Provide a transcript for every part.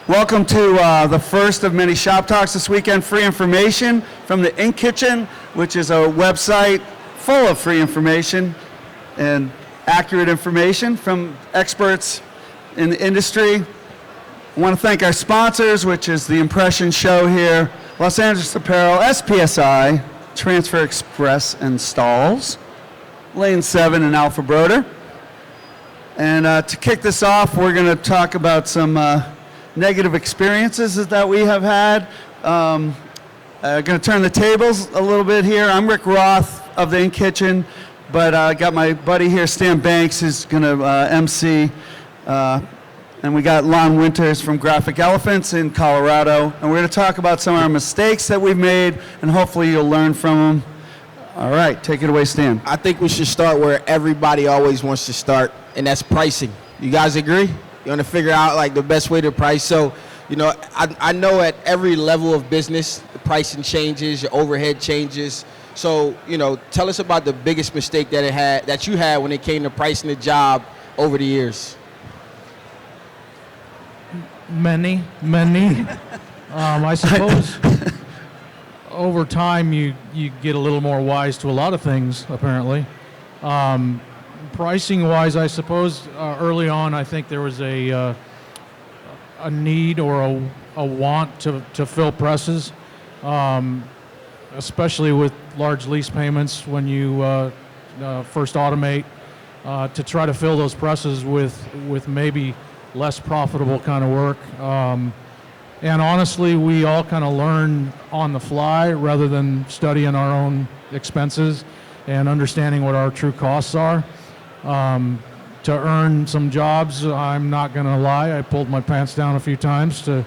Welcome to the first of many shop talks this weekend. Free information from the Ink Kitchen, which is a website full of free information and accurate information from experts in the industry. I want to thank our sponsors, which is the Impression Show here, Los Angeles Apparel, SPSI, Transfer Express and Stalls, Lane 7 and Alpha Broder. And to kick this off, we're going to talk about some negative experiences that we have had. Going to turn the tables a little bit here. I'm Rick Roth of the Ink Kitchen, but I got my buddy here, Stan Banks, who's going to MC. And we got Lon Winters from Graphic Elephants in Colorado. And we're going to talk about some of our mistakes that we've made, and hopefully you'll learn from them. All right, take it away, Stan. I think we should start where everybody always wants to start, and that's pricing. You guys agree? You want to figure out like the best way to price. So, you know, I know at every level of business, the pricing changes, your overhead changes. So, you know, tell us about the biggest mistake that you had when it came to pricing the job over the years. Many. I suppose over time you get a little more wise to a lot of things, apparently. Pricing wise, I suppose early on I think there was a need or a want to fill presses, especially with large lease payments when you first automate, to try to fill those presses with maybe less profitable kind of work. And honestly, we all kind of learn on the fly rather than studying our own expenses and understanding what our true costs are. To earn some jobs, I'm not going to lie, I pulled my pants down a few times to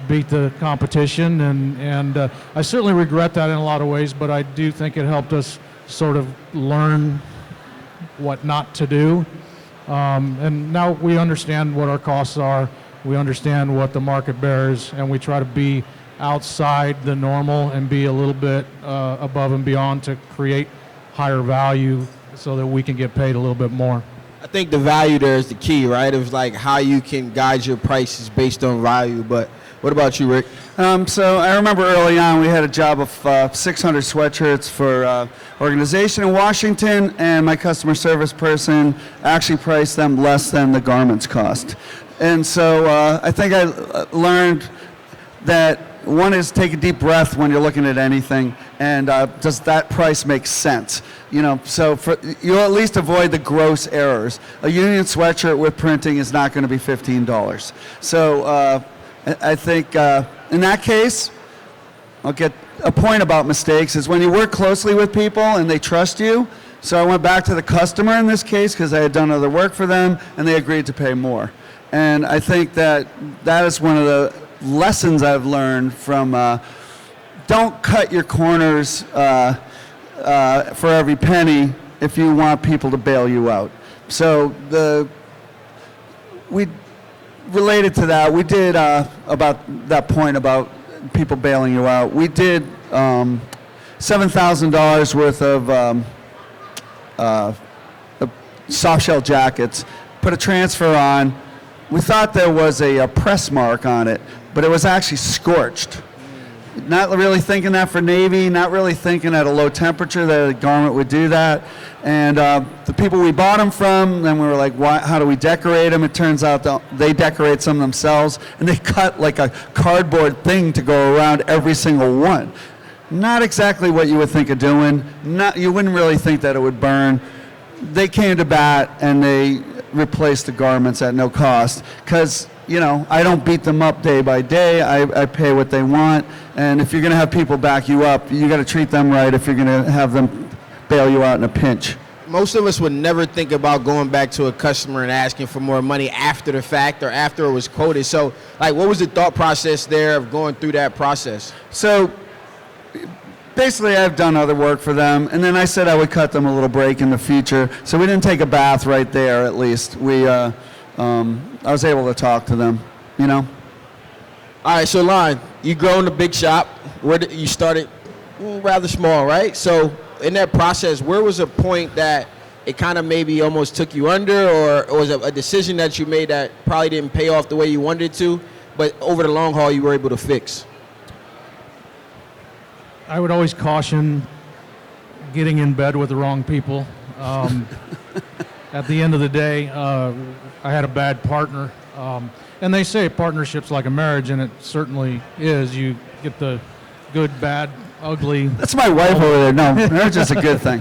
beat the competition, and I certainly regret that in a lot of ways, but I do think it helped us sort of learn what not to do. And now we understand what our costs are, we understand what the market bears, and we try to be outside the normal and be a little bit above and beyond to create higher value so that we can get paid a little bit more. I think the value there is the key, right? It was like how you can guide your prices based on value. But what about you, Rick? So I remember early on we had a job of 600 sweatshirts for organization in Washington, and my customer service person actually priced them less than the garments cost. And so I think I learned that one is take a deep breath when you're looking at anything, and does that price make sense? You know, so you'll at least avoid the gross errors. A union sweatshirt with printing is not going to be $15. So I think in that case, I'll get a point about mistakes is when you work closely with people and they trust you. So I went back to the customer in this case because I had done other work for them, and they agreed to pay more. And I think that is one of the lessons I've learned from don't cut your corners for every penny if you want people to bail you out. So we related to that, we did about that point about people bailing you out. We did $7,000 worth of soft shell jackets, put a transfer on. We thought there was a press mark on it, but it was actually scorched. Not really thinking that for Navy, not really thinking at a low temperature that a garment would do that. And the people we bought them from, then we were like, how do we decorate them? It turns out they decorate some themselves, and they cut like a cardboard thing to go around every single one. Not exactly what you would think of doing. You wouldn't really think that it would burn. They came to bat, and they replaced the garments at no cost because, you know, I don't beat them up day by day. I pay what they want, and if you're going to have people back you up, you got to treat them right if you're going to have them bail you out in a pinch. Most of us would never think about going back to a customer and asking for more money after the fact or after it was quoted. So, like, what was the thought process there of going through that process? So, basically, I've done other work for them, and then I said I would cut them a little break in the future. So we didn't take a bath right there, at least. I was able to talk to them, you know. All right, so Lon, you grow in a big shop. You started rather small, right? So in that process, where was a point that it kind of maybe almost took you under, or was it a decision that you made that probably didn't pay off the way you wanted it to, but over the long haul you were able to fix? I would always caution getting in bed with the wrong people. At the end of the day, I had a bad partner. And they say partnership's like a marriage, and it certainly is. You get the good, bad, ugly. That's my wife over there. No, marriage is a good thing.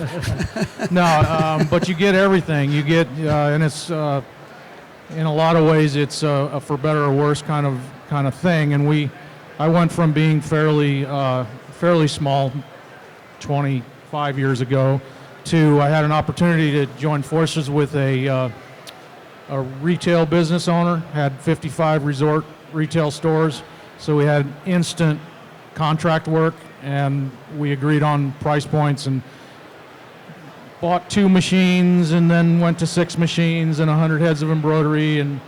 No, but you get everything. You get, and it's in a lot of ways, it's a for better or worse kind of thing. And I went from being fairly small 25 years ago to I had an opportunity to join forces with a retail business owner, had 55 resort retail stores, so we had instant contract work, and we agreed on price points and bought 2 machines and then went to 6 machines and 100 heads of embroidery and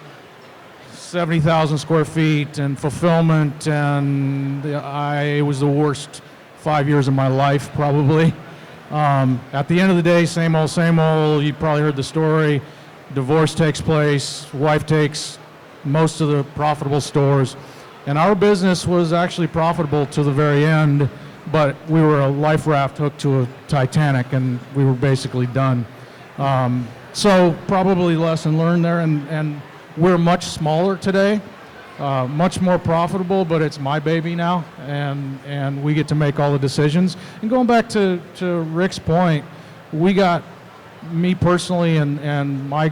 70,000 square feet and fulfillment, and it was the worst 5 years of my life probably. At the end of the day, same old, you probably heard the story. Divorce takes place, wife takes most of the profitable stores, and our business was actually profitable to the very end, but we were a life raft hooked to a Titanic, and we were basically done. So probably lesson learned there, and we're much smaller today, much more profitable, but it's my baby now, and we get to make all the decisions. And going back to Rick's point, we got, me personally and my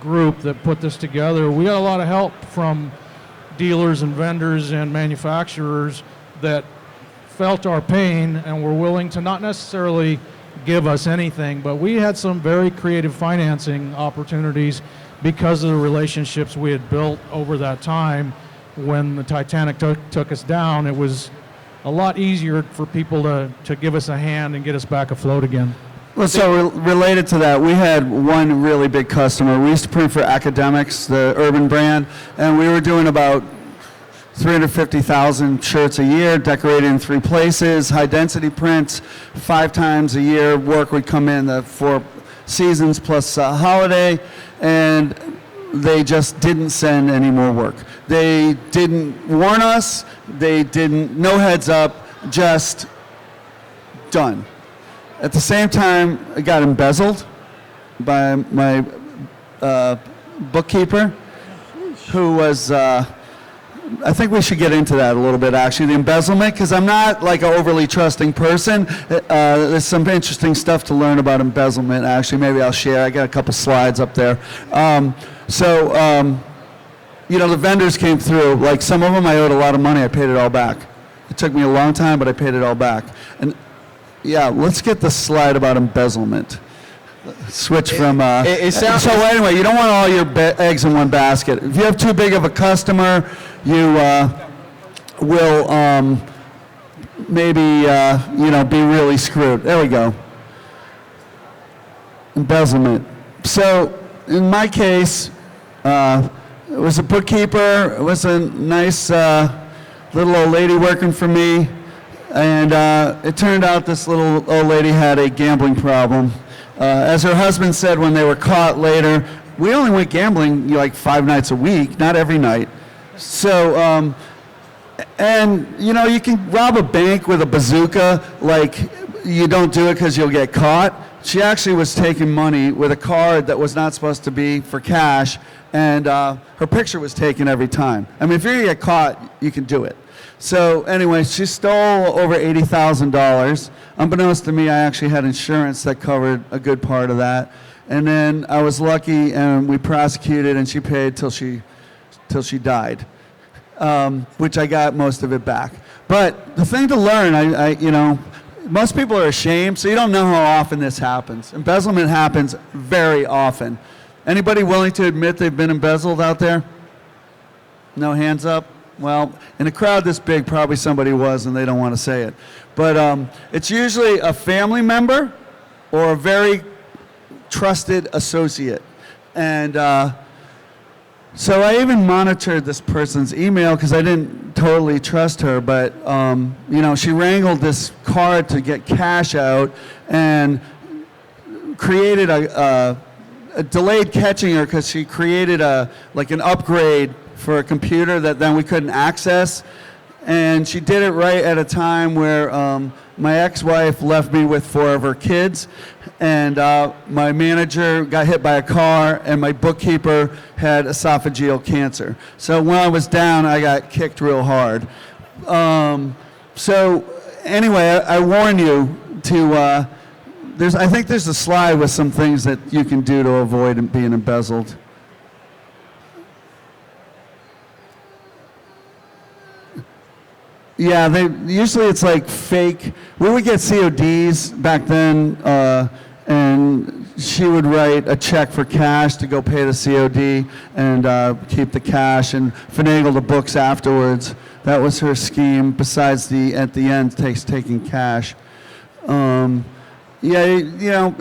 group that put this together, we got a lot of help from dealers and vendors and manufacturers that felt our pain and were willing to not necessarily give us anything, but we had some very creative financing opportunities because of the relationships we had built over that time. When the Titanic took us down, it was a lot easier for people to give us a hand and get us back afloat again. Well, so related to that, we had one really big customer. We used to print for Academics, the Urban brand, and we were doing about 350,000 shirts a year, decorated in 3 places, high-density prints, 5 times a year. Work would come in the 4 seasons plus holiday, and they just didn't send any more work. They didn't warn us. They didn't, no heads up, just done. At the same time, I got embezzled by my bookkeeper, who was, I think we should get into that a little bit, actually, the embezzlement, because I'm not like an overly trusting person. There's some interesting stuff to learn about embezzlement, actually. Maybe I'll share. I got a couple slides up there. You know, the vendors came through. Like, some of them I owed a lot of money. I paid it all back. It took me a long time, but I paid it all back. And yeah, let's get the slide about embezzlement. Switch from. So anyway, you don't want all your eggs in one basket. If you have too big of a customer, you will maybe be really screwed. There we go. Embezzlement. So in my case, it was a bookkeeper. It was a nice little old lady working for me. And it turned out this little old lady had a gambling problem. As her husband said when they were caught later, we only went gambling like 5 nights a week, not every night. So, and you know, you can rob a bank with a bazooka, like you don't do it because you'll get caught. She actually was taking money with a card that was not supposed to be for cash, and her picture was taken every time. I mean, if you're gonna get caught, you can do it. So anyway, she stole over $80,000. Unbeknownst to me, I actually had insurance that covered a good part of that. And then I was lucky, and we prosecuted, and she paid till she died, which I got most of it back. But the thing to learn, most people are ashamed, so you don't know how often this happens. Embezzlement happens very often. Anybody willing to admit they've been embezzled out there? No hands up? Well, in a crowd this big, probably somebody was, and they don't want to say it. But it's usually a family member or a very trusted associate. And so I even monitored this person's email because I didn't totally trust her. But, she wrangled this card to get cash out and created a delayed catching her because she created like an upgrade for a computer that then we couldn't access. And she did it right at a time where my ex-wife left me with 4 of her kids, and my manager got hit by a car, and my bookkeeper had esophageal cancer. So when I was down, I got kicked real hard. So anyway, I warn you to, I think there's a slide with some things that you can do to avoid being embezzled. Yeah, usually it's like fake. We would get CODs back then, and she would write a check for cash to go pay the COD and keep the cash and finagle the books afterwards. That was her scheme. Besides at the end, taking cash. Yeah,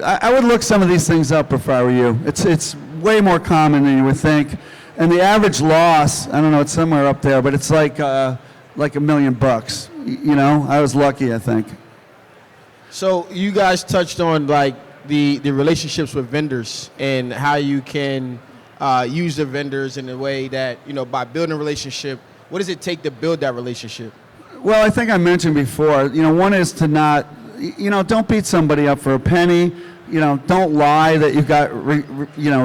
I would look some of these things up if I were you. It's way more common than you would think, and the average loss, I don't know, it's somewhere up there, but it's like $1 million. You know, I was lucky, I think. So you guys touched on like the relationships with vendors and how you can use the vendors in a way that, you know, by building a relationship. What does it take to build that relationship? Well, I think I mentioned before, you know, one is to not, you know, don't beat somebody up for a penny. You know, don't lie that you've got,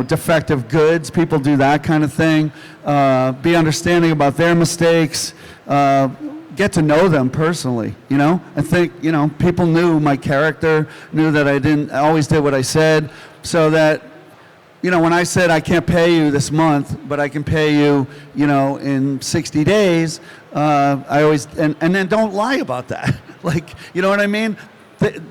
defective goods. People do that kind of thing. Be understanding about their mistakes. Get to know them personally, you know? I think, you know, people knew my character, knew that I always did what I said, so that, you know, when I said I can't pay you this month, but I can pay you, you know, in 60 days, I always, and then don't lie about that. Like, you know what I mean?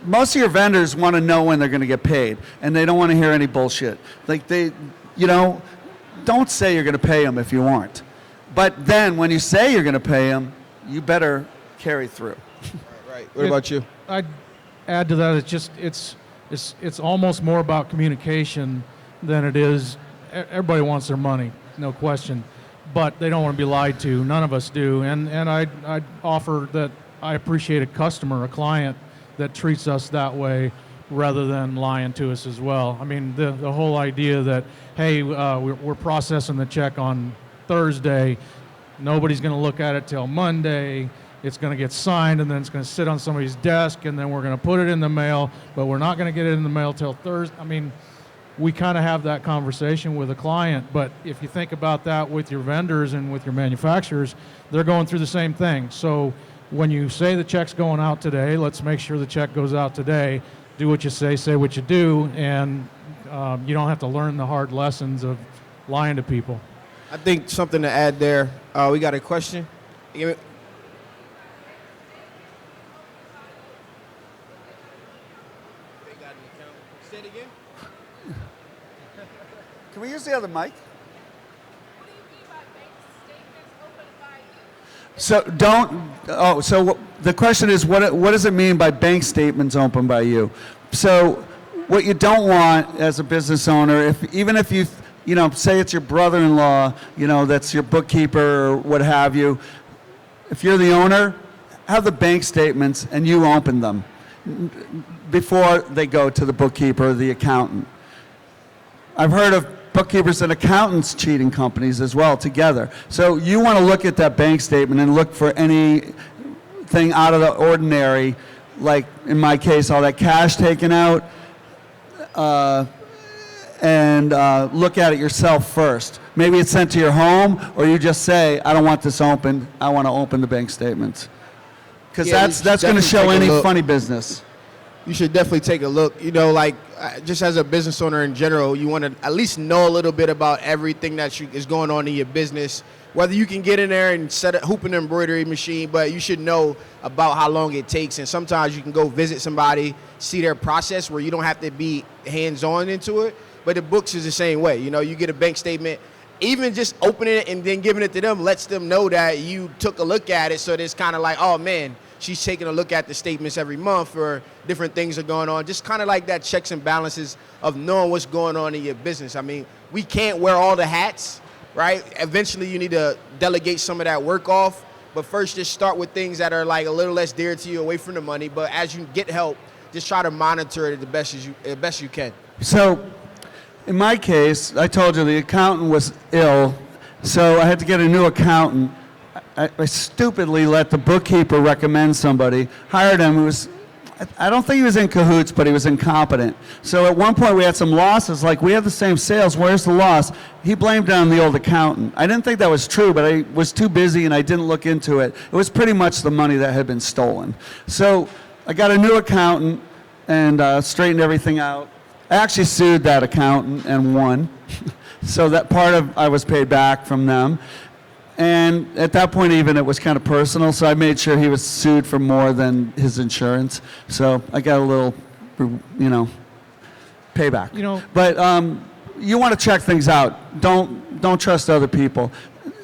Most of your vendors want to know when they're going to get paid, and they don't want to hear any bullshit. Like don't say you're going to pay them if you aren't. But then when you say you're going to pay them, you better carry through. Right. What about you? I'd add to that. It's almost more about communication than it is. Everybody wants their money, no question, but they don't want to be lied to. None of us do. And I'd offer that I appreciate a customer, a client that treats us that way rather than lying to us as well. I mean, the whole idea that, hey, we're processing the check on Thursday, nobody's going to look at it till Monday, it's going to get signed, and then it's going to sit on somebody's desk, and then we're going to put it in the mail, but we're not going to get it in the mail till Thursday. I mean, we kind of have that conversation with a client, but if you think about that with your vendors and with your manufacturers, they're going through the same thing. So when you say the check's going out today, let's make sure the check goes out today. Do what you say what you do, and you don't have to learn the hard lessons of lying to people. I think something to add there. We got a question. Say it again. Can we use the other mic? So the question is, what does it mean by bank statements opened by you? So what you don't want as a business owner, even if you say it's your brother-in-law, you know, that's your bookkeeper or what have you, if you're the owner, have the bank statements and you open them before they go to the bookkeeper or the accountant. I've heard of bookkeepers and accountants cheating companies as well together. So you want to look at that bank statement and look for anything out of the ordinary, like in my case, all that cash taken out, and look at it yourself first. Maybe it's sent to your home, or you just say, I don't want this open, I want to open the bank statements. Because that's going to show any funny business. You should definitely take a look. You know, like just as a business owner in general, you want to at least know a little bit about everything that is going on in your business. Whether you can get in there and set a hoop and embroidery machine, but you should know about how long it takes. And sometimes you can go visit somebody, see their process where you don't have to be hands-on into it. But the books is the same way. You know, you get a bank statement, even just opening it and then giving it to them lets them know that you took a look at it. So it's kind of like, oh man, she's taking a look at the statements every month, or different things are going on. Just kind of like that checks and balances of knowing what's going on in your business. I mean, we can't wear all the hats, right? Eventually you need to delegate some of that work off, but first just start with things that are like a little less dear to you, away from the money. But as you get help, just try to monitor it the best you can. So, in my case, I told you the accountant was ill, so I had to get a new accountant. I stupidly let the bookkeeper recommend somebody, hired him. I don't think he was in cahoots, but he was incompetent. So at one point we had some losses, like we have the same sales, where's the loss? He blamed it on the old accountant. I didn't think that was true, but I was too busy and I didn't look into it. It was pretty much the money that had been stolen. So I got a new accountant and straightened everything out. I actually sued that accountant and won. So that part of I was paid back from them. And at that point even it was kind of personal, so I made sure he was sued for more than his insurance. So I got a little, payback. But you want to check things out. Don't trust other people.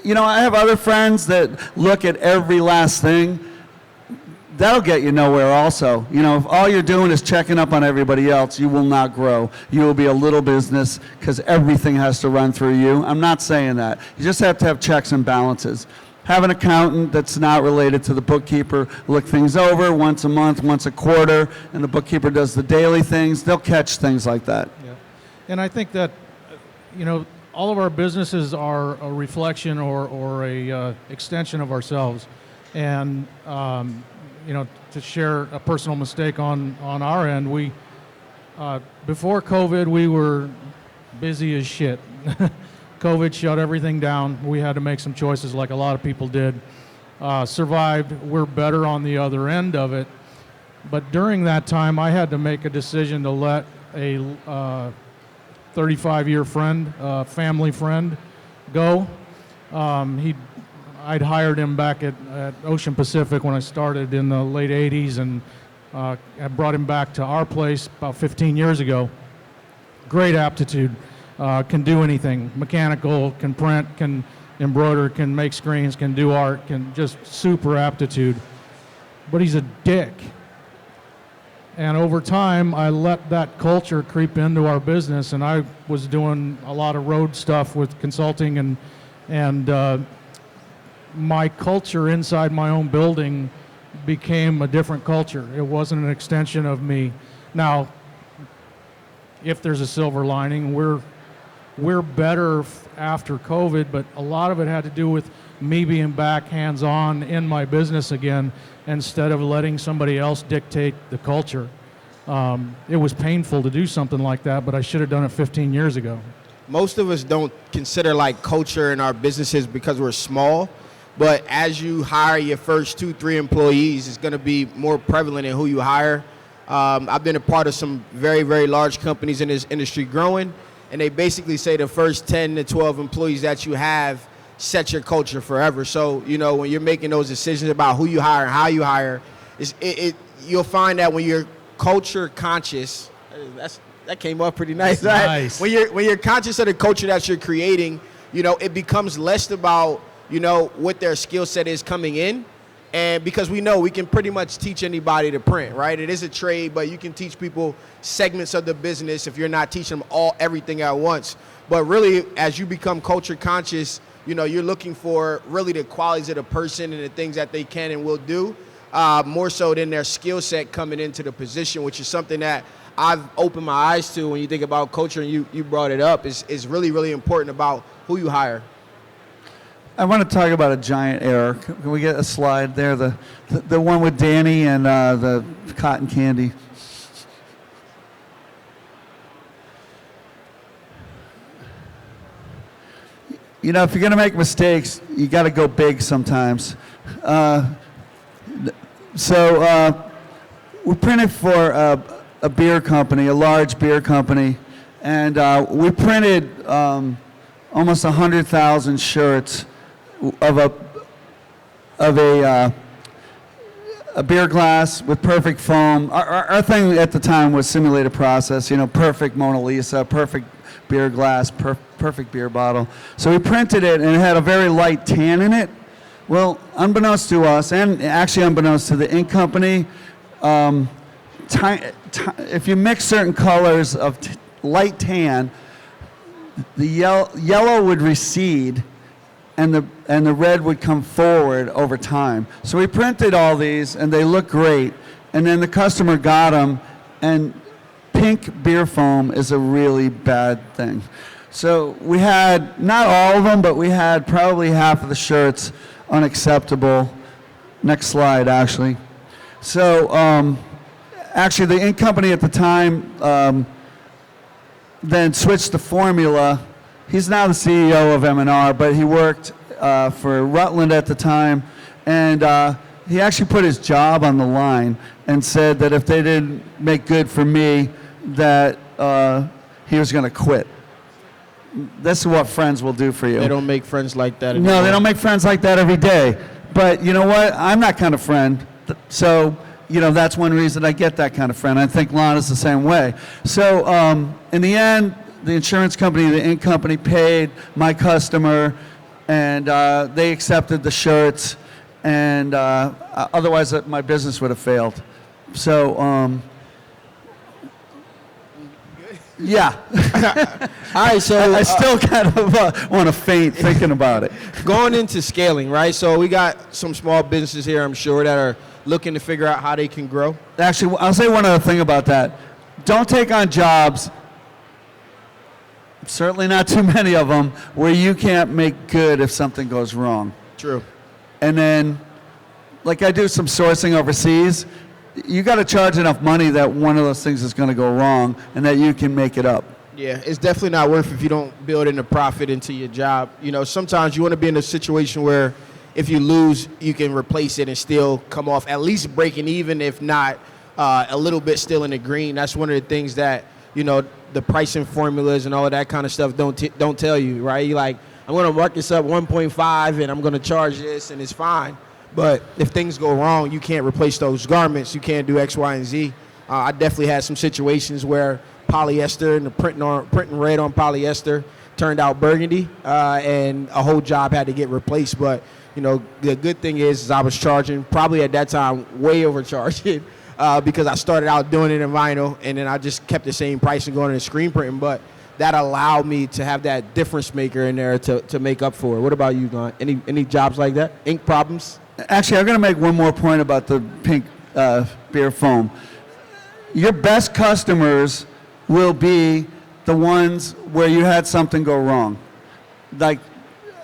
I have other friends that look at every last thing. That'll get you nowhere also. If all you're doing is checking up on everybody else, you will not grow. You will be a little business because everything has to run through you. I'm not saying that. You just have to have checks and balances. Have an accountant that's not related to the bookkeeper. Look things over once a month, once a quarter, and the bookkeeper does the daily things. They'll catch things like that. Yeah. And I think that, all of our businesses are a reflection or a extension of ourselves. And, to share a personal mistake on our end, we, before COVID, we were busy as shit. COVID shut everything down. We had to make some choices like a lot of people did. Survived. We're better on the other end of it. But during that time, I had to make a decision to let a 35-year friend, family friend, go. I'd hired him back at Ocean Pacific when I started in the late 80s, and I brought him back to our place about 15 years ago. Great aptitude, can do anything. Mechanical, can print, can embroider, can make screens, can do art, can just super aptitude. But he's a dick. And over time, I let that culture creep into our business, and I was doing a lot of road stuff with consulting and my culture inside my own building became a different culture. It wasn't an extension of me. Now, if there's a silver lining, we're better after COVID, but a lot of it had to do with me being back hands-on in my business again instead of letting somebody else dictate the culture. It was painful to do something like that, but I should have done it 15 years ago. Most of us don't consider like culture in our businesses because we're small. But as you hire your first 2-3 employees, it's going to be more prevalent in who you hire. I've been a part of some very, very large companies in this industry growing, and they basically say the first 10 to 12 employees that you have set your culture forever. So, when you're making those decisions about who you hire and how you hire, you'll find that when you're culture conscious, that came up pretty nice. Right? Nice. When you're conscious of the culture that you're creating, it becomes less about what their skill set is coming in. And because we know we can pretty much teach anybody to print, right? It is a trade, but you can teach people segments of the business if you're not teaching them everything at once. But really, as you become culture conscious, you're looking for really the qualities of the person and the things that they can and will do, more so than their skill set coming into the position, which is something that I've opened my eyes to when you think about culture, and you brought it up. Is really, really important about who you hire. I want to talk about a giant error. Can we get a slide there? The one with Danny and the cotton candy. If you're going to make mistakes, you got to go big sometimes. So we printed for a beer company, a large beer company, and we printed almost 100,000 shirts of a beer glass with perfect foam. Our thing at the time was simulated process, perfect Mona Lisa, perfect beer glass, perfect beer bottle. So we printed it, and it had a very light tan in it. Well, unbeknownst to us, and actually unbeknownst to the ink company, if you mix certain colors of light tan, the yellow would recede, and the red would come forward over time. So we printed all these, and they look great. And then the customer got them, and pink beer foam is a really bad thing. So we had, not all of them, but we had probably half of the shirts unacceptable. Next slide, actually. So actually the ink company at the time then switched the formula. He's now the CEO of M&R, but he worked for Rutland at the time, and he actually put his job on the line and said that if they didn't make good for me, that he was going to quit. This is what friends will do for you. They don't make friends like that anymore. No, they don't make friends like that every day. But you know what? I'm that kind of friend. So, that's one reason I get that kind of friend. I think Lana's the same way. So, in the end, the insurance company, the ink company paid my customer, and they accepted the shirts, and otherwise my business would have failed. So, yeah. All right, so I still kind of want to faint thinking about it. going into scaling, right? So we got some small businesses here, I'm sure, that are looking to figure out how they can grow. Actually, I'll say one other thing about that. Don't take on jobs, certainly not too many of them, where you can't make good if something goes wrong. True. And then, like I do some sourcing overseas, you got to charge enough money that one of those things is going to go wrong and that you can make it up. Yeah, it's definitely not worth if you don't build in a profit into your job. Sometimes you want to be in a situation where if you lose, you can replace it and still come off at least breaking even, if not a little bit still in the green. That's one of the things that, the pricing formulas and all of that kind of stuff don't tell you, right? You're like, I'm going to mark this up 1.5 and I'm going to charge this and it's fine. But if things go wrong, you can't replace those garments. You can't do X, Y, and Z. I definitely had some situations where polyester and the printing red on polyester turned out burgundy, and a whole job had to get replaced. But the good thing is I was charging probably at that time way overcharging because I started out doing it in vinyl, and then I just kept the same price and going into screen printing. But that allowed me to have that difference maker in there to make up for it. What about you, Don? Any jobs like that? Ink problems? Actually, I'm going to make one more point about the pink beer foam. Your best customers will be the ones where you had something go wrong. Like,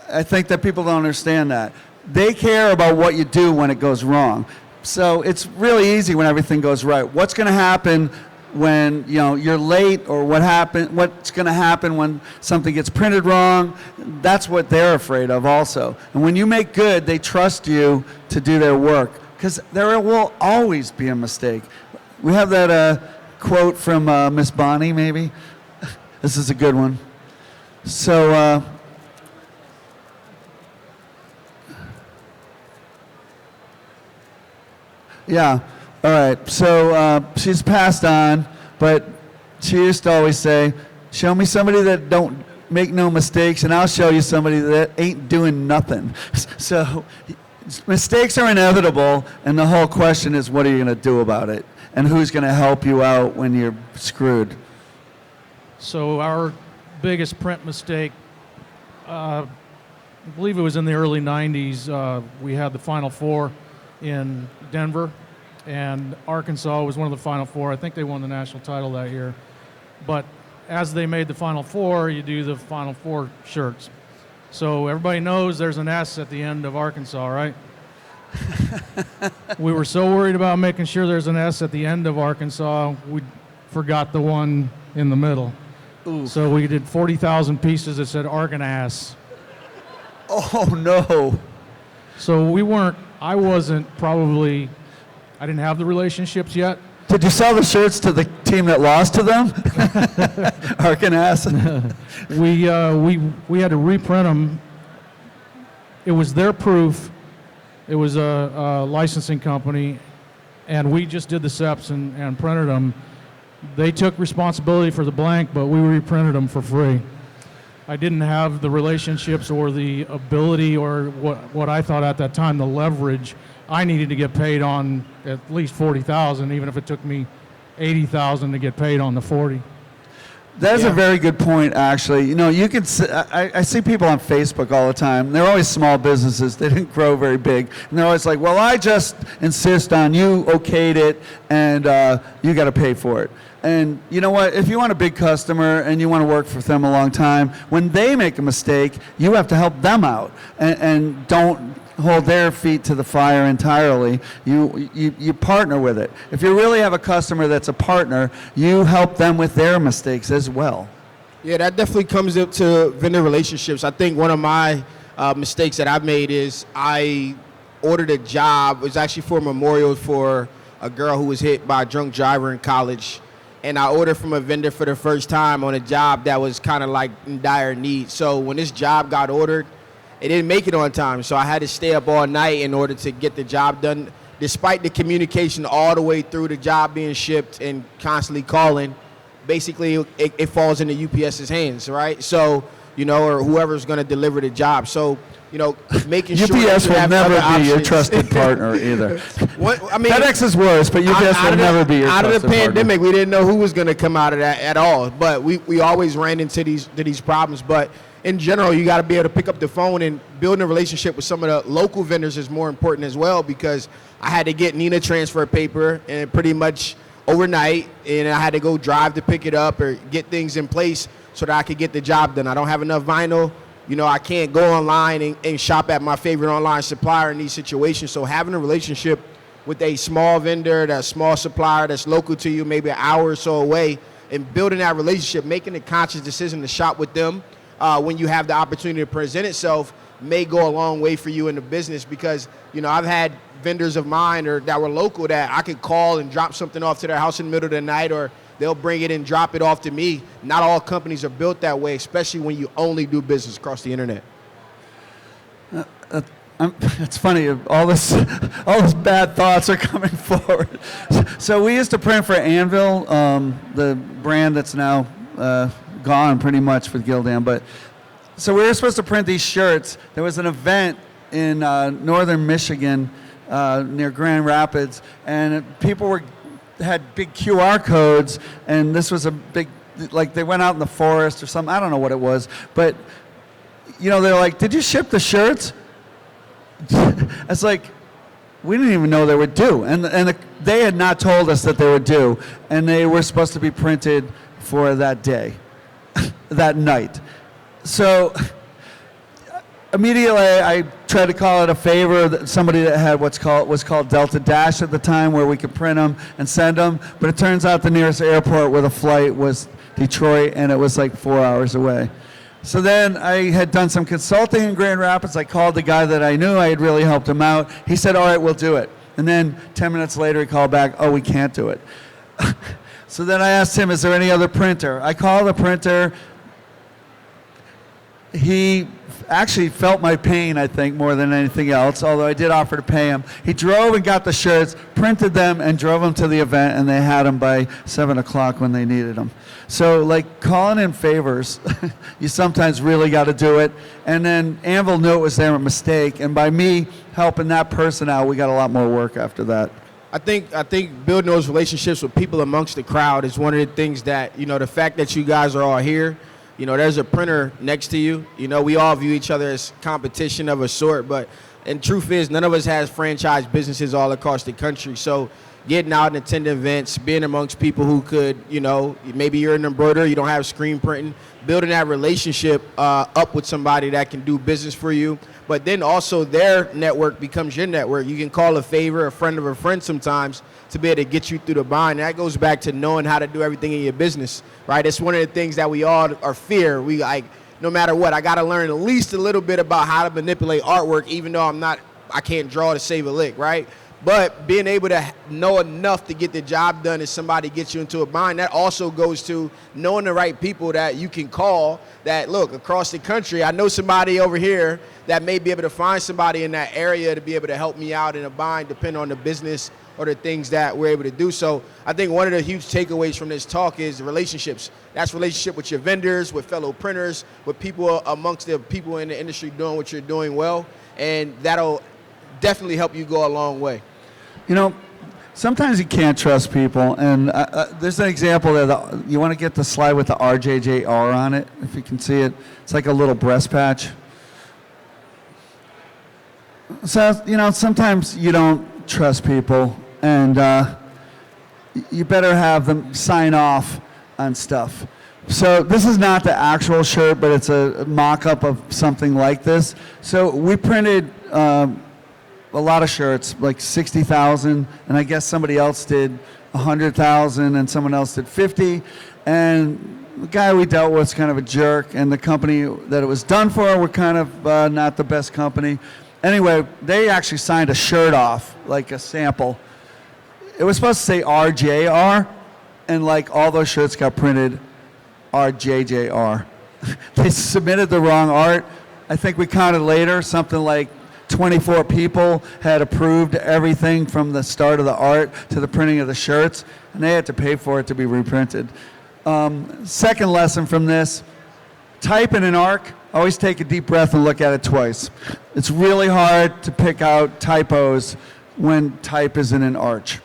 I think that people don't understand that. They care about what you do when it goes wrong. So it's really easy when everything goes right. What's going to happen when you're late, or what's going to happen when something gets printed wrong? That's what they're afraid of also. And when you make good, they trust you to do their work, because there will always be a mistake. We have that quote from Miss Bonnie, maybe. This is a good one. So yeah. All right, so she's passed on, but she used to always say, show me somebody that don't make no mistakes, and I'll show you somebody that ain't doing nothing. So mistakes are inevitable, and the whole question is, what are you going to do about it? And who's going to help you out when you're screwed? So our biggest print mistake, I believe it was in the early 90s, we had the Final Four in Denver, and Arkansas was one of the Final Four. I think they won the national title that year. But as they made the Final Four, you do the Final Four shirts. So everybody knows there's an S at the end of Arkansas, right? We were so worried about making sure there's an S at the end of Arkansas, we forgot the one in the middle. Ooh. So we did 40,000 pieces that said Arkansas. Oh, no. So I didn't have the relationships yet. Did you sell the shirts to the team that lost to them? Arkansas? We had to reprint them. It was their proof. It was a licensing company, and we just did the SEPs and printed them. They took responsibility for the blank, but we reprinted them for free. I didn't have the relationships or the ability, or what I thought at that time, the leverage. I needed to get paid on at least 40,000, even if it took me 80,000 to get paid on the 40. That's a very good point, actually. You can. I see people on Facebook all the time. They're always small businesses. They didn't grow very big, and they're always like, "Well, I just insist on you okayed it, and you got to pay for it." And you know what? If you want a big customer and you want to work for them a long time, when they make a mistake, you have to help them out and don't hold their feet to the fire entirely. You partner with it. If you really have a customer that's a partner, you help them with their mistakes as well. Yeah, that definitely comes up to vendor relationships. I think one of my mistakes that I've made is I ordered a job. It was actually for a memorial for a girl who was hit by a drunk driver in college. And I ordered from a vendor for the first time on a job that was kind of like in dire need. So when this job got ordered, it didn't make it on time. So I had to stay up all night in order to get the job done. Despite the communication all the way through the job being shipped and constantly calling, basically it falls into UPS's hands, right? So, or whoever's going to deliver the job. So, making sure UPS that you will have never other be your options. trusted partner either. I mean, FedEx is worse, but UPS will never be your out trusted of the pandemic, partner. we didn't know who was going to come out of that at all. But we always ran into these problems. But in general, you got to be able to pick up the phone, and building a relationship with some of the local vendors is more important as well, because I had to get Nina transfer paper and pretty much overnight, and I had to go drive to pick it up or get things in place so that I could get the job done. I don't have enough vinyl. I can't go online and shop at my favorite online supplier in these situations. So having a relationship with a small vendor, that small supplier that's local to you, maybe an hour or so away, and building that relationship, making a conscious decision to shop with them when you have the opportunity to present itself, may go a long way for you in the business. Because I've had vendors of mine that were local that I could call and drop something off to their house in the middle of the night, or they'll bring it and drop it off to me. Not all companies are built that way, especially when you only do business across the internet. It's funny, all those bad thoughts are coming forward. So we used to print for Anvil, the brand that's now gone pretty much with Gildan. But so we were supposed to print these shirts. There was an event in northern Michigan near Grand Rapids, and people had big QR codes, and this was a big, like they went out in the forest or something. I don't know what it was, but they're like, "Did you ship the shirts?" It's like, we didn't even know they were due, and they had not told us that they were due, and they were supposed to be printed for that day, that night. So immediately I tried to call it a favor, somebody that had was called Delta Dash at the time, where we could print them and send them, but it turns out the nearest airport with a flight was Detroit, and it was like 4 hours away. So then I had done some consulting in Grand Rapids. I called the guy that I knew. I had really helped him out. He said, "All right, we'll do it." And then 10 minutes later, he called back, "Oh, we can't do it." So then I asked him, "Is there any other printer?" I called the printer. He actually felt my pain, I think, more than anything else, although I did offer to pay him. He drove and got the shirts, printed them, and drove them to the event, and they had them by 7 o'clock when they needed them. So, like, calling in favors, you sometimes really got to do it. And then Anvil knew it was their mistake, and by me helping that person out, we got a lot more work after that. I think building those relationships with people amongst the crowd is one of the things that, the fact that you guys are all here, there's a printer next to you. We all view each other as competition of a sort, but and truth is, none of us has franchise businesses all across the country. So getting out and attending events, being amongst people who could, maybe you're an embroiderer, you don't have screen printing, building that relationship up with somebody that can do business for you. But then also their network becomes your network. You can call a favor, a friend of a friend sometimes, to be able to get you through the bind. That goes back to knowing how to do everything in your business, right? It's one of the things that we all are fear. We no matter what, I got to learn at least a little bit about how to manipulate artwork, even though I can't draw to save a lick, right? But being able to know enough to get the job done if somebody gets you into a bind, that also goes to knowing the right people that you can call that, look, across the country, I know somebody over here that may be able to find somebody in that area to be able to help me out in a bind, depending on the business or the things that we're able to do. So I think one of the huge takeaways from this talk is the relationships. That's relationship with your vendors, with fellow printers, with people amongst the people in the industry doing what you're doing well, and that'll definitely help you go a long way. Sometimes you can't trust people, and there's an example there. You want to get the slide with the RJJR on it, if you can see it. It's like a little breast patch. So, sometimes you don't trust people, and, you better have them sign off on stuff. So this is not the actual shirt, but it's a mock-up of something like this. So we printed a lot of shirts, like 60,000, and I guess somebody else did 100,000, and someone else did 50. And the guy we dealt with was kind of a jerk, and the company that it was done for were kind of not the best company. Anyway, they actually signed a shirt off, like a sample. It was supposed to say RJR, and like all those shirts got printed RJJR. They submitted the wrong art. I think we counted later, something like 24 people had approved everything from the start of the art to the printing of the shirts, and they had to pay for it to be reprinted. Second lesson from this, type in an arc, always take a deep breath and look at it twice. It's really hard to pick out typos when type is in an arch.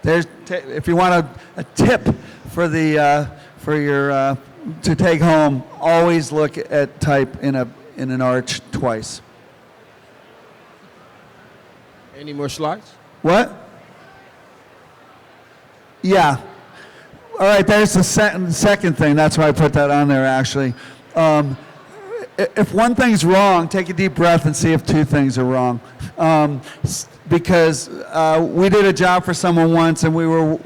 If you want a tip for your to take home, always look at type in an arch twice. Any more slides? What? Yeah. All right, there's the second thing. That's why I put that on there, actually. If one thing's wrong, take a deep breath and see if two things are wrong. Because we did a job for someone once, and we were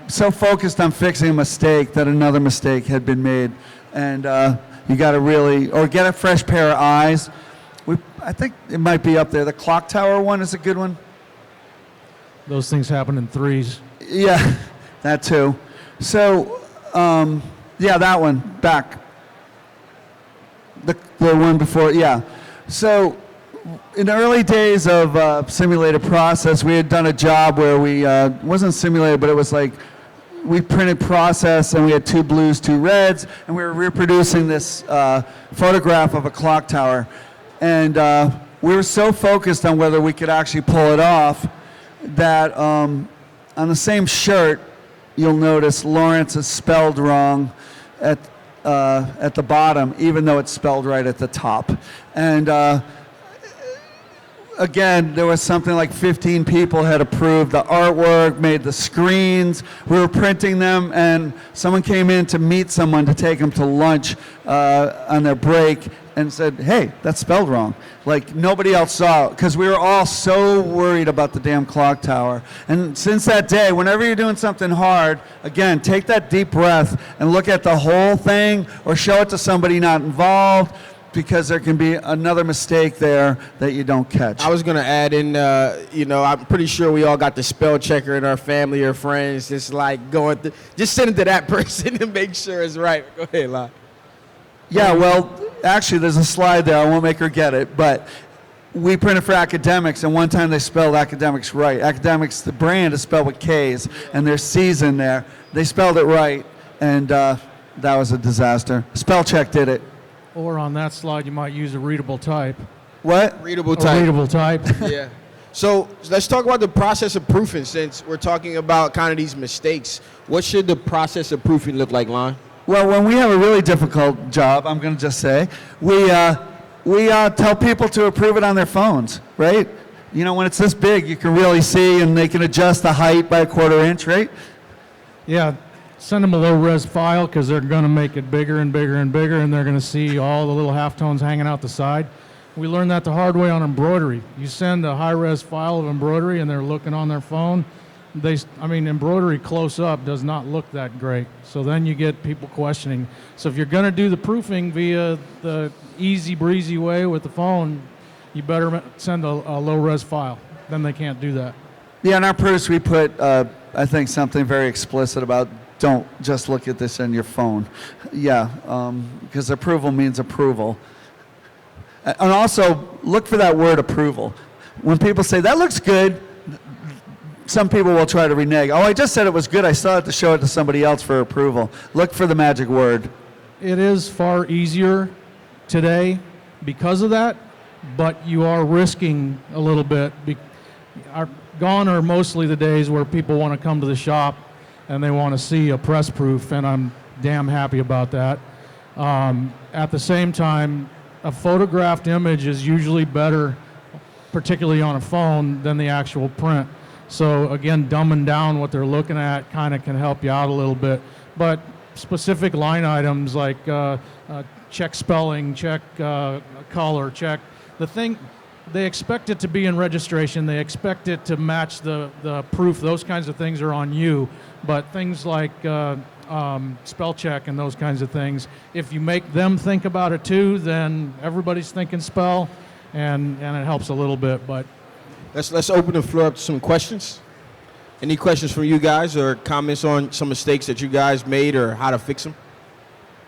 so focused on fixing a mistake that another mistake had been made. And you got to really, or get a fresh pair of eyes. I think it might be up there. The clock tower one is a good one. Those things happen in threes. Yeah, that too. So, yeah, that one, back. The one before, yeah. So, in the early days of simulated process, we had done a job where we, wasn't simulated, but it was like, we printed process and we had 2 blues, 2 reds, and we were reproducing this photograph of a clock tower. And we were so focused on whether we could actually pull it off that on the same shirt, you'll notice Lawrence is spelled wrong at the bottom, even though it's spelled right at the top. And again, there was something like 15 people had approved the artwork, made the screens. We were printing them, and someone came in to meet someone to take them to lunch on their break and said, hey, that's spelled wrong. Like, nobody else saw it, because we were all so worried about the damn clock tower. And since that day, whenever you're doing something hard, again, take that deep breath and look at the whole thing, or show it to somebody not involved, because there can be another mistake there that you don't catch. I was going to add in, I'm pretty sure we all got the spell checker in our family or friends, just like going through, just send it to that person to make sure it's right. Go ahead, Lon. Yeah, well, actually, there's a slide there. I won't make her get it, but we printed for academics, and one time they spelled academics right. Academics, the brand is spelled with K's, and there's C's in there. They spelled it right, and that was a disaster. Spell check did it. Or on that slide, you might use a readable type. What? Readable type. A readable type. Yeah. So let's talk about the process of proofing, since we're talking about kind of these mistakes. What should the process of proofing look like, Lon? Well, when we have a really difficult job, I'm going to just say, we tell people to approve it on their phones, right? You know, when it's this big, you can really see, and they can adjust the height by a 1/4 inch, right? Yeah, send them a low-res file, because they're going to make it bigger and bigger and bigger, and they're going to see all the little halftones hanging out the side. We learned that the hard way on embroidery. You send a high-res file of embroidery, and they're looking on their phone. Embroidery close up does not look that great. So then you get people questioning. So if you're going to do the proofing via the easy breezy way with the phone, you better send a low-res file. Then they can't do that. Yeah, in our proofs, we put, I think, something very explicit about don't just look at this on your phone. Yeah, because approval means approval. And also, look for that word approval. When people say, that looks good, some people will try to renege. Oh, I just said it was good. I still have to show it to somebody else for approval. Look for the magic word. It is far easier today because of that, but you are risking a little bit. Gone are mostly the days where people want to come to the shop and they want to see a press proof, and I'm damn happy about that. At the same time, a photographed image is usually better, particularly on a phone, than the actual print. So again, dumbing down what they're looking at kind of can help you out a little bit. But specific line items like check spelling, check color, check the thing. They expect it to be in registration. They expect it to match the proof. Those kinds of things are on you. But things like spell check and those kinds of things, if you make them think about it too, then everybody's thinking spell, and it helps a little bit. But Let's open the floor up to some questions. Any questions from you guys or comments on some mistakes that you guys made or how to fix them?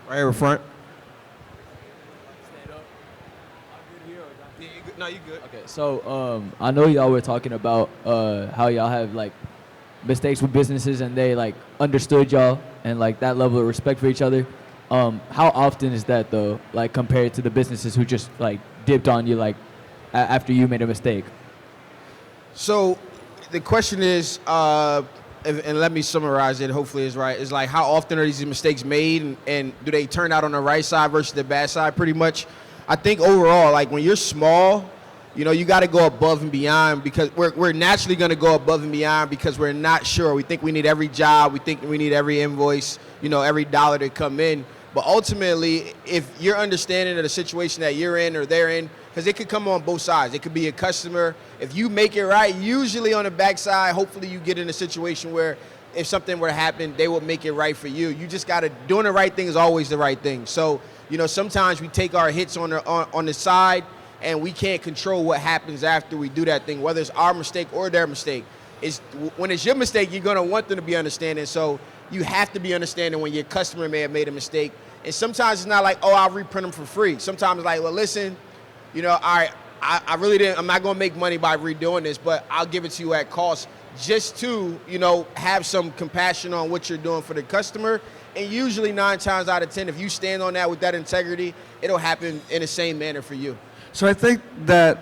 Right here in front. No, you good. Okay, so I know y'all were talking about how y'all have like mistakes with businesses and they like understood y'all and like that level of respect for each other. How often is that though, like compared to the businesses who just like dipped on you like after you made a mistake? So the question is, and let me summarize it, hopefully it's right, is like how often are these mistakes made and do they turn out on the right side versus the bad side pretty much? I think overall, like when you're small, you know, you got to go above and beyond because we're naturally going to go above and beyond because we're not sure. We think we need every job. We think we need every invoice, you know, every dollar to come in. But ultimately, if you're understanding of the situation that you're in or they're in, because it could come on both sides. It could be a customer. If you make it right, usually on the backside, hopefully you get in a situation where if something were to happen, they will make it right for you. You just got to, doing the right thing is always the right thing. So, you know, sometimes we take our hits on the side and we can't control what happens after we do that thing, whether it's our mistake or their mistake. When it's your mistake, you're going to want them to be understanding. So you have to be understanding when your customer may have made a mistake. And sometimes it's not like, oh, I'll reprint them for free. Sometimes it's like, well, listen, you know, I really didn't, I'm not going to make money by redoing this, but I'll give it to you at cost just to, you know, have some compassion on what you're doing for the customer. And usually 9 times out of 10, if you stand on that with that integrity, it'll happen in the same manner for you. So I think that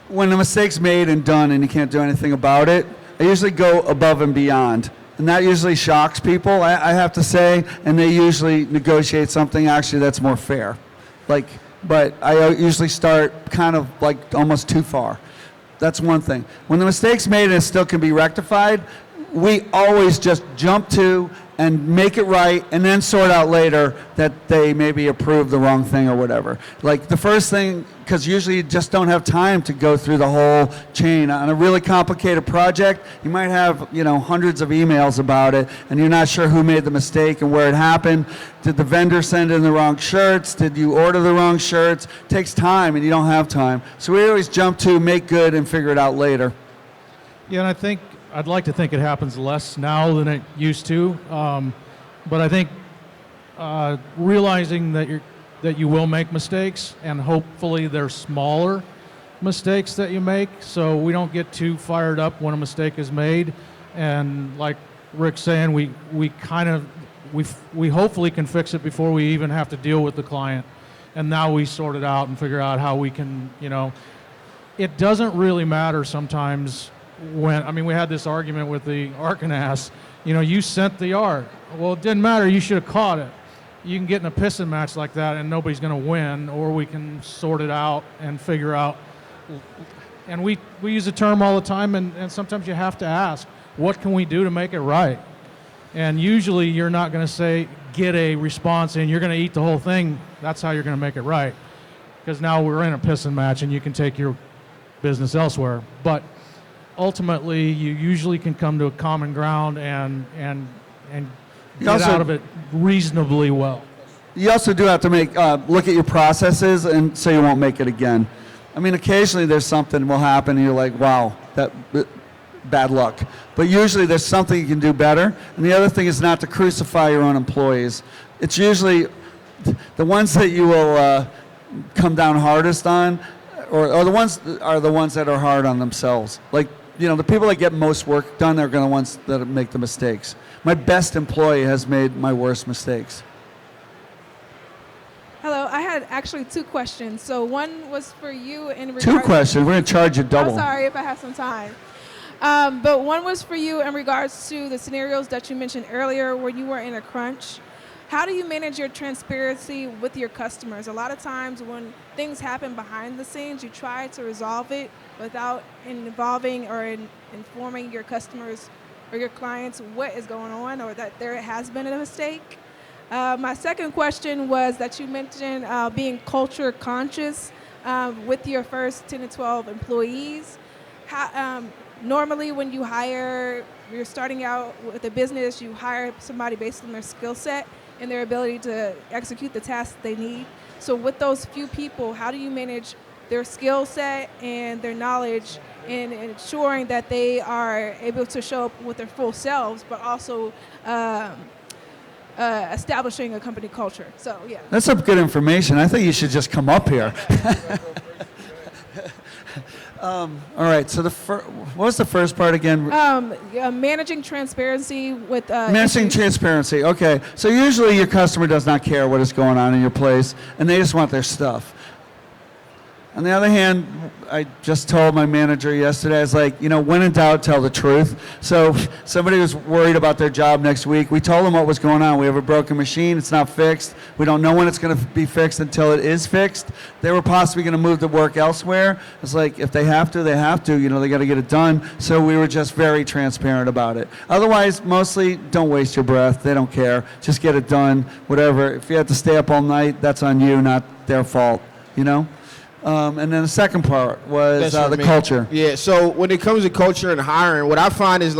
when a mistake's made and done and you can't do anything about it, I usually go above and beyond. And that usually shocks people, I have to say, and they usually negotiate something actually that's more fair. But I usually start kind of like almost too far. That's one thing. When the mistake's made and it still can be rectified, we always just jump to and make it right and then sort out later that they maybe approved the wrong thing or whatever. Like the first thing, because usually you just don't have time to go through the whole chain. On a really complicated project, you might have, you know, hundreds of emails about it and you're not sure who made the mistake and where it happened. Did the vendor send in the wrong shirts? Did you order the wrong shirts? It takes time and you don't have time. So we always jump to make good and figure it out later. yeah, and I'd like to think it happens less now than it used to, but I think realizing that you will make mistakes, and hopefully they're smaller mistakes that you make, so we don't get too fired up when a mistake is made. And like Rick's saying, we hopefully can fix it before we even have to deal with the client, and now we sort it out and figure out how we can, you know, it doesn't really matter sometimes. We had this argument with the Arkanas. You know, you sent the art. Well, it didn't matter. You should have caught it. You can get in a pissing match like that and nobody's going to win, or we can sort it out and figure out. And we use a term all the time, and sometimes you have to ask, what can we do to make it right? And usually you're not going to say, get a response and you're going to eat the whole thing. That's how you're going to make it right. Because now we're in a pissing match and you can take your business elsewhere. But ultimately, you usually can come to a common ground and get out of it reasonably well. You also do have to look at your processes, and so you won't make it again. I mean, occasionally there's something will happen, and you're like, wow, that bad luck. But usually there's something you can do better. And the other thing is not to crucify your own employees. It's usually the ones that you will come down hardest on, or the ones that are hard on themselves. Like, you know, the people that get most work done are the ones that make the mistakes. My best employee has made my worst mistakes. Hello, I had actually 2 questions. So one was for you in regards... 2 questions? We're going to charge you double. I'm sorry if I have some time. But one was for you in regards to the scenarios that you mentioned earlier where you were in a crunch. how do you manage your transparency with your customers? A lot of times when things happen behind the scenes, you try to resolve it without involving or informing your customers or your clients what is going on or that there has been a mistake. My second question was that you mentioned being culture conscious with your first 10 to 12 employees. Normally when you you're starting out with a business, you hire somebody based on their skill set and their ability to execute the tasks they need. So with those few people, how do you manage their skill set and their knowledge and ensuring that they are able to show up with their full selves, but also establishing a company culture? So, yeah. That's some good information. I think you should just come up here. All right, so what was the first part again? Managing transparency with Managing issues. transparency. Okay, so usually your customer does not care what is going on in your place, and they just want their stuff. On the other hand, I just told my manager yesterday, I was like, when in doubt, tell the truth. So somebody was worried about their job next week. We told them what was going on. We have a broken machine. It's not fixed. We don't know when it's going to be fixed until it is fixed. They were possibly going to move the work elsewhere. It's like, if they have to, they have to. They got to get it done. So we were just very transparent about it. Otherwise, mostly, don't waste your breath. They don't care. Just get it done, whatever. If you have to stay up all night, that's on you, not their fault, And then the second part was the culture. Yeah, so when it comes to culture and hiring, what I find is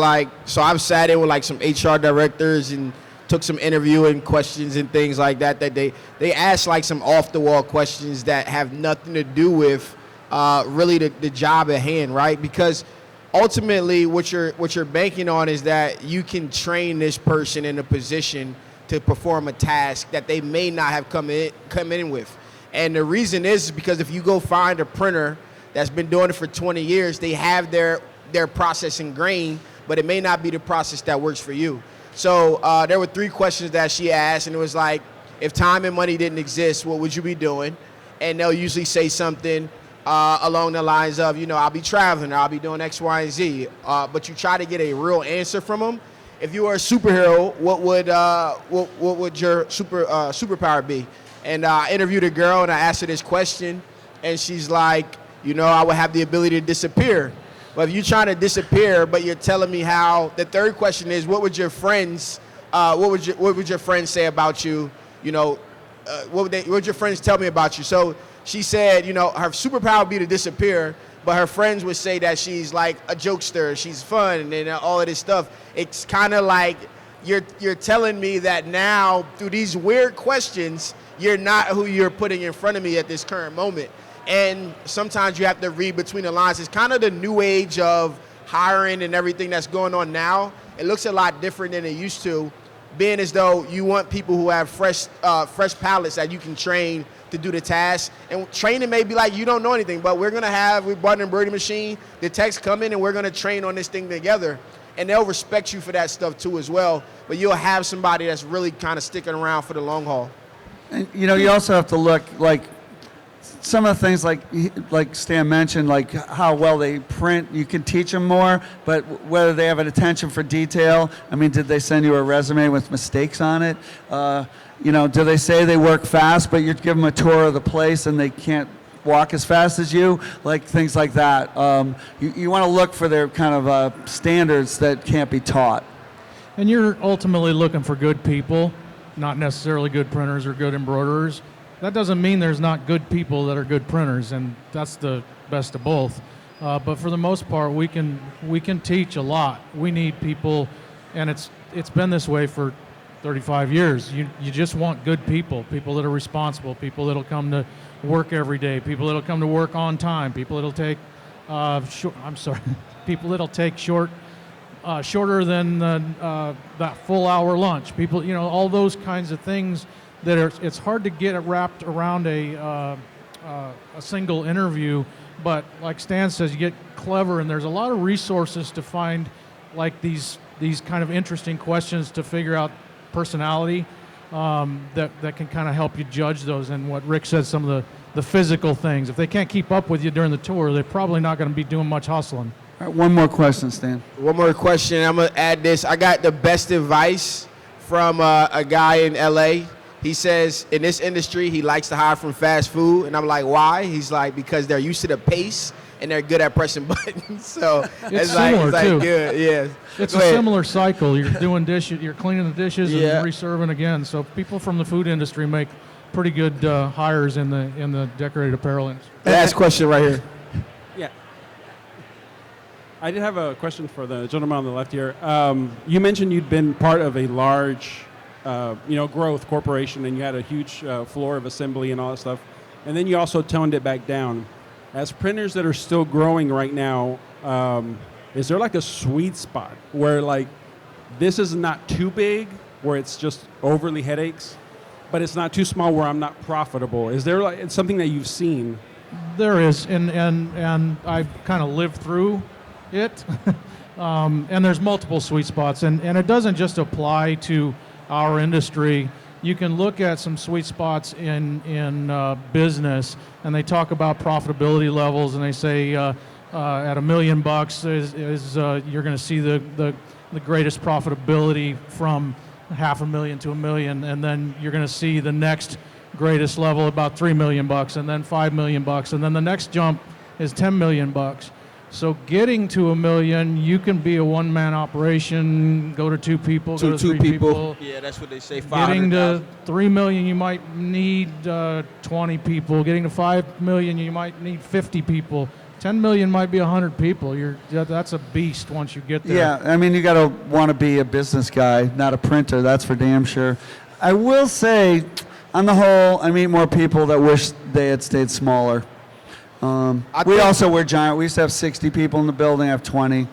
so I've sat in with some HR directors and took some interviewing questions and things like that they ask some off the wall questions that have nothing to do with really the job at hand, right? Because ultimately what you're banking on is that you can train this person in a position to perform a task that they may not have come in with. And the reason is because if you go find a printer that's been doing it for 20 years, they have their process ingrained, but it may not be the process that works for you. So there were 3 questions that she asked, and it was if time and money didn't exist, what would you be doing? And they'll usually say something along the lines of, I'll be traveling, or I'll be doing X, Y, and Z. But you try to get a real answer from them. If you were a superhero, what would your superpower be? And I interviewed a girl and I asked her this question, and she's like, I would have the ability to disappear. But if you're trying to disappear, but you're telling me how, the third question is, what would your friends say about you? What would your friends tell me about you? So she said, her superpower would be to disappear, but her friends would say that she's like a jokester, she's fun, and all of this stuff. It's kind of like you're telling me that now through these weird questions, you're not who you're putting in front of me at this current moment. And sometimes you have to read between the lines. It's kind of the new age of hiring and everything that's going on now. It looks a lot different than it used to, being as though you want people who have fresh palettes that you can train to do the task. And training may be you don't know anything, but we bought an embroidery machine, the techs come in and we're gonna train on this thing together. And they'll respect you for that stuff too as well. But you'll have somebody that's really kind of sticking around for the long haul. And you also have to look some of the things like Stan mentioned, how well they print. You can teach them more, but whether they have an attention for detail. I mean, did they send you a resume with mistakes on it? Do they say they work fast, but you give them a tour of the place and they can't walk as fast as you? Things like that. You want to look for their kind of standards that can't be taught. And you're ultimately looking for good people, not necessarily good printers or good embroiderers. That doesn't mean there's not good people that are good printers, and that's the best of both. But for the most part, we can teach a lot. We need people, and it's been this way for 35 years. You just want good people that are responsible, people that'll come to work every day, people that'll come to work on time, people that'll take people that'll take shorter than that full hour lunch. People, all those kinds of things it's hard to get it wrapped around a single interview. But like Stan says, you get clever, and there's a lot of resources to find these kind of interesting questions to figure out personality that can kind of help you judge those. And what Rick said, some of the physical things. If they can't keep up with you during the tour, they're probably not going to be doing much hustling. All right, one more question, Stan. One more question. I'm going to add this. I got the best advice from a guy in LA. He says in this industry he likes to hire from fast food, and I'm like, why? He's like, because they're used to the pace and they're good at pressing buttons. So It's similar, too. Good, yeah. It's Go a ahead. similar cycle. You're doing dishes, you're cleaning the dishes, Yeah. and reserving again. So people from the food industry make pretty good hires in the decorated apparel industry. Last question right here. Yeah. I did have a question for the gentleman on the left here. You mentioned you'd been part of a large, growth corporation, and you had a huge floor of assembly and all that stuff. And then you also toned it back down. As printers that are still growing right now, is there like a sweet spot where like this is not too big, where it's just overly headaches, but it's not too small where I'm not profitable? Is there like it's something that you've seen? There is, and I've kind of lived through it. And there's multiple sweet spots, and it doesn't just apply to our industry. You can look at some sweet spots in business, and they talk about profitability levels, and they say at $1 million is you're going to see the greatest profitability from $500,000 to $1 million, and then you're going to see the next greatest level about $3 million, and then $5 million, and then the next jump is $10 million. So getting to $1 million, you can be a one-man operation, go to two people, go to three people. Yeah, that's what they say. Getting to 3 million, you might need 20 people. Getting to 5 million, you might need 50 people. 10 million might be 100 people. That's a beast once you get there. Yeah, I mean, you got to want to be a business guy, not a printer. That's for damn sure. I will say, on the whole, I meet more people that wish they had stayed smaller. We also were giant. We used to have 60 people in the building. I have 20.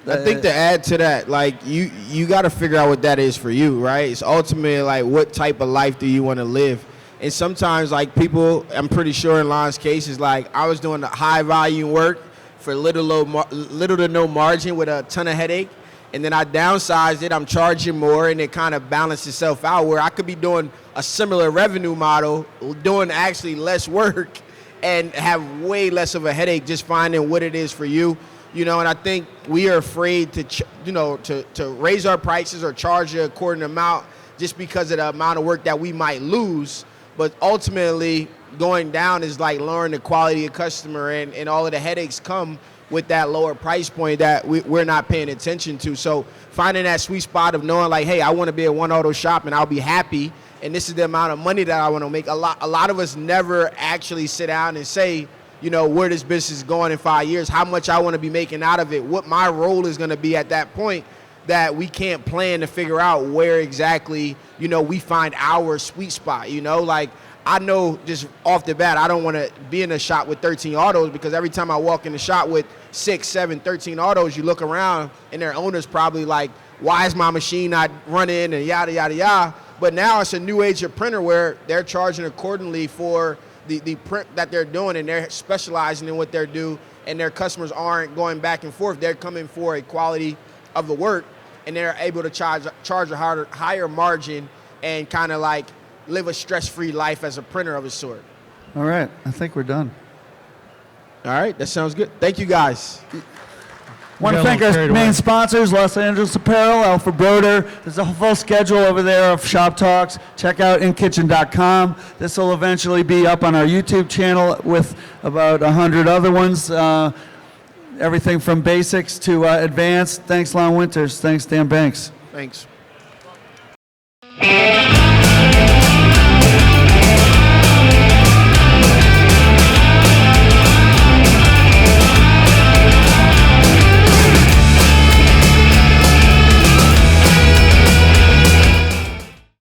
I think to add to that, like you got to figure out what that is for you, right? It's ultimately like what type of life do you want to live? And sometimes like people, I'm pretty sure in Lon's case is like I was doing the high volume work for little to no margin with a ton of headache, and then I downsized it. I'm charging more, and it kind of balanced itself out where I could be doing a similar revenue model, doing actually less work, and have way less of a headache just finding what it is for you. And I think we are afraid to raise our prices or charge a according amount just because of the amount of work that we might lose. But ultimately, going down is like lowering the quality of customer, and all of the headaches come with that lower price point that we're not paying attention to. So finding that sweet spot of knowing like, hey, I want to be at one auto shop and I'll be happy, and this is the amount of money that I want to make. A lot of us never actually sit down and say, where this business is going in 5 years, how much I want to be making out of it, what my role is going to be at that point, that we can't plan to figure out where exactly, we find our sweet spot. Like I know just off the bat, I don't want to be in a shop with 13 autos, because every time I walk in the shop with 6, 7, 13 autos, you look around and their owner's probably like, why is my machine not running, and yada, yada, yada. But now it's a new age of printer where they're charging accordingly for the print that they're doing, and they're specializing in what they're doing, and their customers aren't going back and forth. They're coming for a quality of the work, and they're able to charge a higher margin and kind of like live a stress-free life as a printer of a sort. All right, I think we're done. All right, that sounds good. Thank you, guys. Want to got a thank little our carried main away. sponsors, Los Angeles Apparel, Alpha Broder. There's a full schedule over there of shop talks. Check out inkitchen.com. This will eventually be up on our YouTube channel with about 100 other ones. Everything from basics to advanced. Thanks, Lon Winters. Thanks, Dan Banks. Thanks.